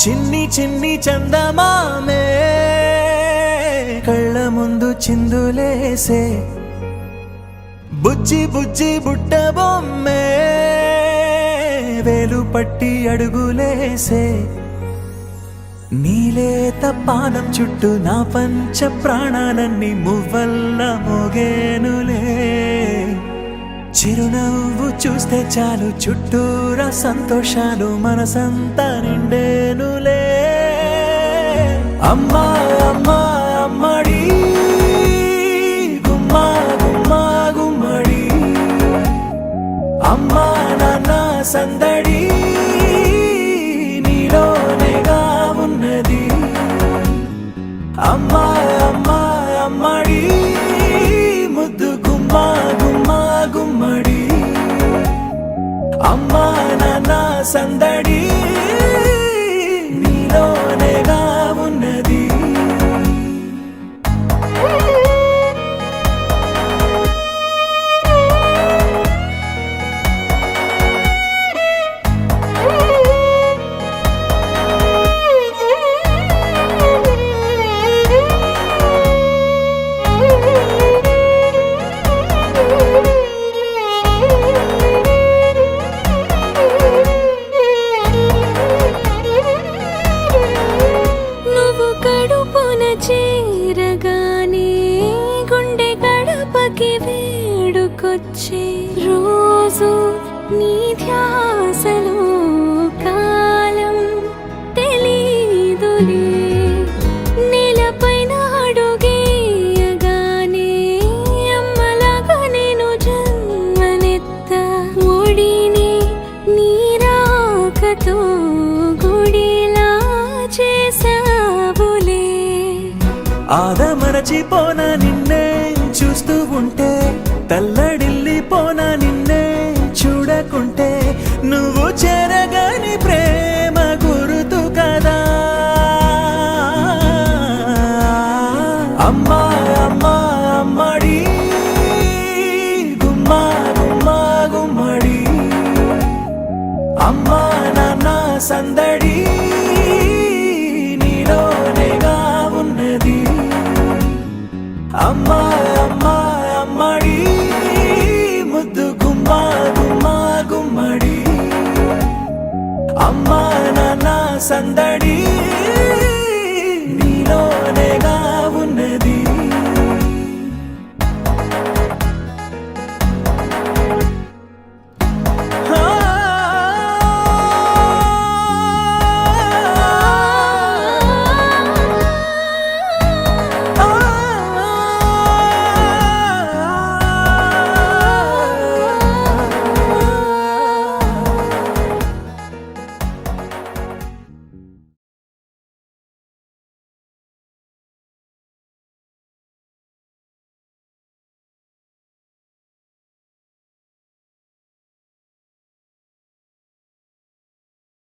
చిన్ని చిన్ని చందమామే కళ్ళ ముందు చిందులేసే బుజ్జి బుజ్జి బుట్ట బొమ్మే వేలు పట్టి అడుగులేసే నీలేత పానం చుట్టూ నా పంచ ప్రాణాలన్నీ మువ్వల్ల మోగేనులే చిరునవ్వు చూస్తే చాలు చుట్టూరా సంతోషాలు మనసంతా నిండేనులే అమ్మా అమ్మా అమ్మడి గుమ్మా గుమ్మా గుమ్మడి అమ్మా నాన్న సందడి నీలోనేగా ఉన్నది అమ్మా అమ్మా అమ్మడి ముద్దు గుమ్మా గుమ్మా గుమ్మడి అమ్మా నాన్న సందడి నీలోనేగా ఉన్నది చేరగానే గుండె గడపకి వేడుకొచ్చే రోజు నీ ధ్యాసలో కాలం తెలీదులే నేలపైన అడుగేయగానే అమ్మలాగా నేను జన్మనెత్త ఒడిని నీరాకతో గుడిలా చేసావులే ఆదమరచిపోనా నిన్నే చూస్తూ ఉంటే తల్లడిల్లిపోనా నిన్నే చూడకుంటే నువ్వు చెరగని ప్రేమ గురుతు కదా అమ్మా అమ్మా అమ్మడి గుమ్మా గుమ్మా గుమ్మడి అమ్మా నాన్న సందడి నీలోనేగా ఉన్నది అమ్మా అమ్మా అమ్మడి ముద్దు గుమ్మా గుమ్మా గుమ్మడి అమ్మా నాన్న సందడి నీలోనేగా